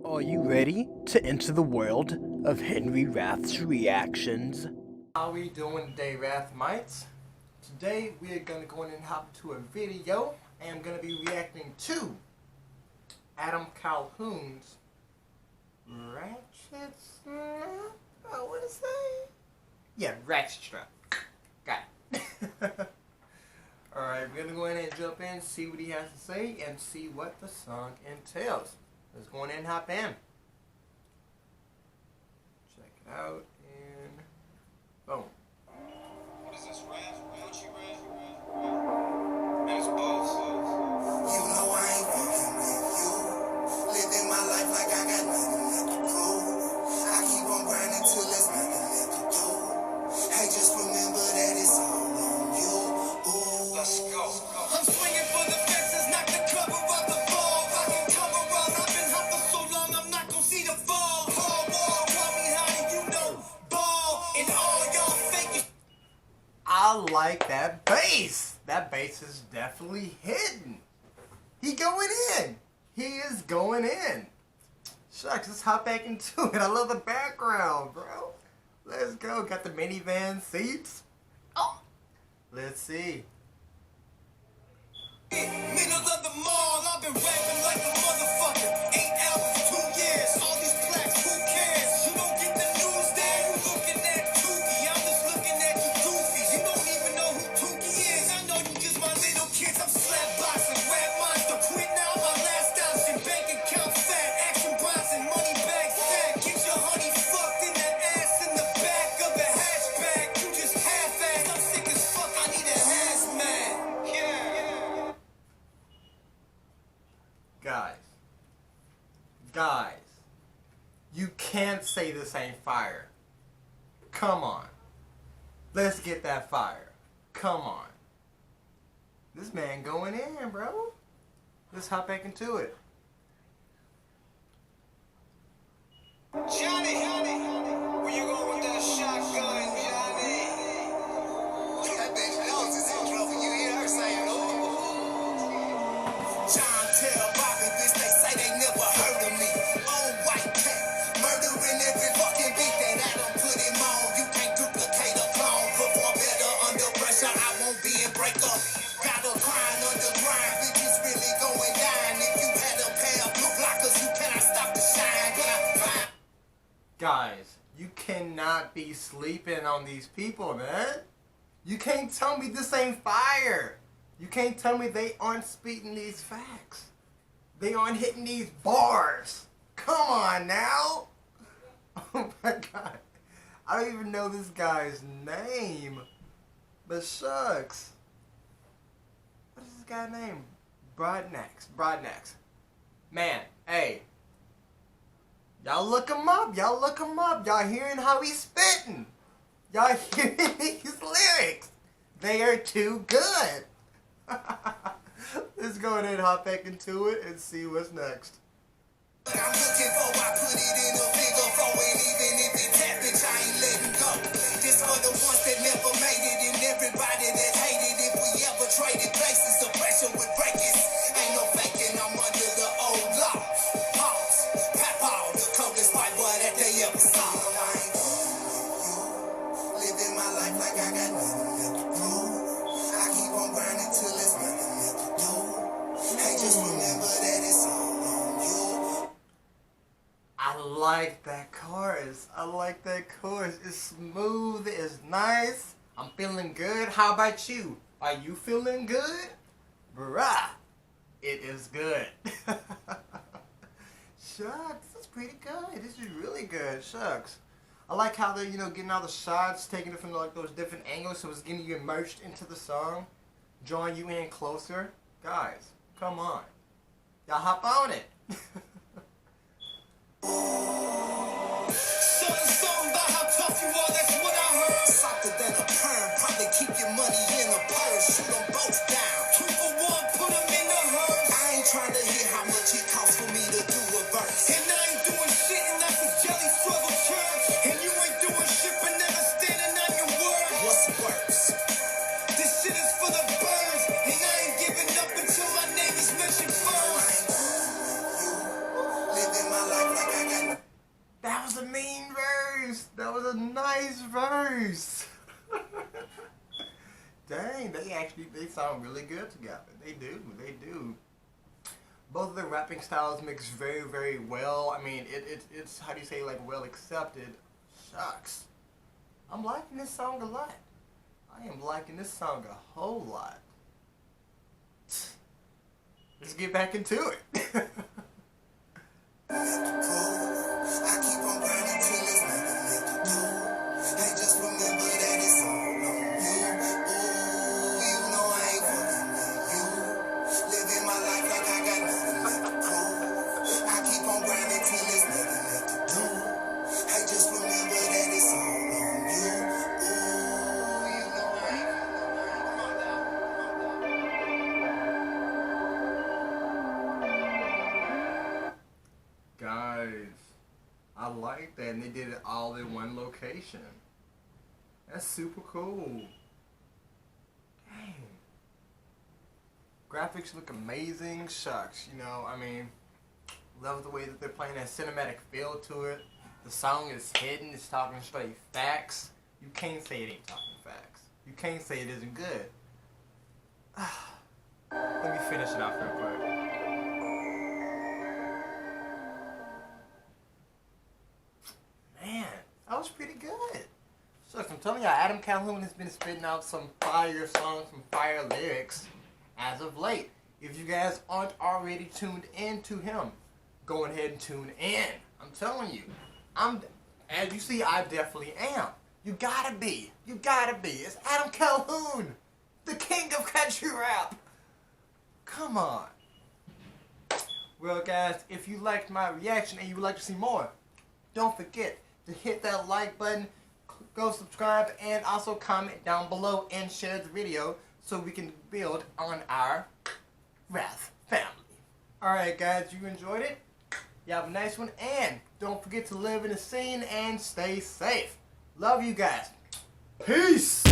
Are you ready to enter the world of Henry Rath's reactions? How we doing today, Rath Mites? Today we are gonna go in and hop to a video, and I'm gonna be reacting to Adam Calhoun's Ratchet. Oh, what is that? Yeah, Ratchet strap. Got it. Alright, we're gonna go ahead and jump in, see what he has to say, and see what the song entails. Let's go in and hop in. Check it out, and boom. What is this, Red? Gucci Red? Man, it's both. You know I ain't fucking with you. Living my life like I got nothing left to prove. I keep on grinding till there's nothing left to do. Hey, just remember that it's all on you. Ooh. Let's go. I'm swinging for the fences, not the cover of the ball. I can cover up. I've been hot for so long, I'm not gonna see the fall. Hard ball, call me how do you know? Ball and all y'all fake. I like that bass. That bass is definitely hidden. He going in. He is going in. Shucks, let's hop back into it. I love the background, bro. Let's go. Got the minivan seats. Oh, let's see. Middle of the mall, I've been rapping like a motherfucker. 8 albums, 2 years, all these plaques, who cares? You don't get the news there, you looking at Tukey. I'm just looking at you goofies. You don't even know who Tukey is. I know you just my little kids. I'm slap boxing, rap monster, quit now my last option. Bank account fat, action Bronson, money bag fat. Get your honey fucked in that ass in the back of a hatchback. You just half-assed, I'm sick as fuck, I need a hazmat. Guys, you can't say this ain't fire. Come on. Let's get that fire. Come on. This man going in, bro. Let's hop back into it. Johnny, where you going with that shotgun, Johnny? That bitch knows it's in trouble. You hear her saying, oh. John tell Bobby, bitch, they say they never heard of me. On white cat, murdering every fucking beat that Adam put him on. You can't duplicate a clone. Perform better under pressure. I won't be in breakup. Got a grind under grind. Bitches really going down. If you had a pair of blue blockers, you cannot stop the shine. Can I find? Guys, you cannot be sleeping on these people, man. You can't tell me this ain't fire. You can't tell me they aren't speaking these facts. They aren't hitting these bars. Come on now. Oh my God. I don't even know this guy's name. But shucks. What is this guy's name? Broadnax. Man, hey. Y'all look him up. Y'all hearing how he's spitting. Y'all hearing his lyrics. They are too good. Let's go ahead and hop back into it and see what's next. What I'm looking for, I put it in a bigger foe, and even if it's that bitch, I ain't letting go. This for the ones that never made it, and everybody that hated if we ever traded places. The pressure would break us. Ain't no faking, I'm under the old law. Pause, pap all, the coldest white boy that they ever saw. I ain't living my life like I got nothing left to prove. I keep on grinding till there's nothing left to do. Hey, just remember that it's all on you. I like that chorus. It's smooth. It's nice. I'm feeling good. How about you? Are you feeling good? Bruh, it is good. Shucks, that's pretty good. This is really good. Shucks. I like how they're, getting all the shots, taking it from like those different angles, so it's getting you immersed into the song, drawing you in closer. Guys, come on. Y'all hop on it. Something about how tough you are, that's what I heard. Softer than a perm, probably keep your money in a purse. Shoot them both down. 2 for 1, put them in the hearse. I ain't trying to hear how much it costs for me to do a verse. And I ain't doing shit, and that's a jelly struggle church. And you ain't doing shit, but never standing on your word. What's worse? This shit is for the birds, and I ain't giving up until my name is mentioned first. That was a mean verse. That was a nice verse. Dang, they sound really good together. They do. Both of their rapping styles mix very, very well. I mean, it's how do you say, like, well accepted. Shucks. I'm liking this song a lot. I am liking this song a whole lot. Let's get back into it. I keep on grinding till it's nothing left to do. I just remember that it's all on you. Ooh, you know I ain't fucking with you. Living my life like I got nothing left to prove. I keep on grinding till it's nothing left to do. I just remember that it's all on you. Ooh, you know I ain't. Come on down. Guys, I like that, and they did it all in one location. That's super cool. Dang. Graphics look amazing. Shucks, you know, I mean, love the way that they're playing that cinematic feel to it. The song is hidden. It's talking straight facts. You can't say it ain't talking facts. You can't say it isn't good. Let me finish it off real quick. Man, that was pretty good. So I'm telling you, Adam Calhoun has been spitting out some fire songs, some fire lyrics as of late. If you guys aren't already tuned in to him, go ahead and tune in. I'm telling you, as you see, I definitely am. You gotta be. You gotta be. It's Adam Calhoun, the king of country rap. Come on. Well, guys, if you liked my reaction and you would like to see more, don't forget to hit that like button, go subscribe, and also comment down below and share the video so we can build on our Wrath family. Alright guys, you enjoyed it? You have a nice one, and don't forget to live in the scene and stay safe. Love you guys. Peace!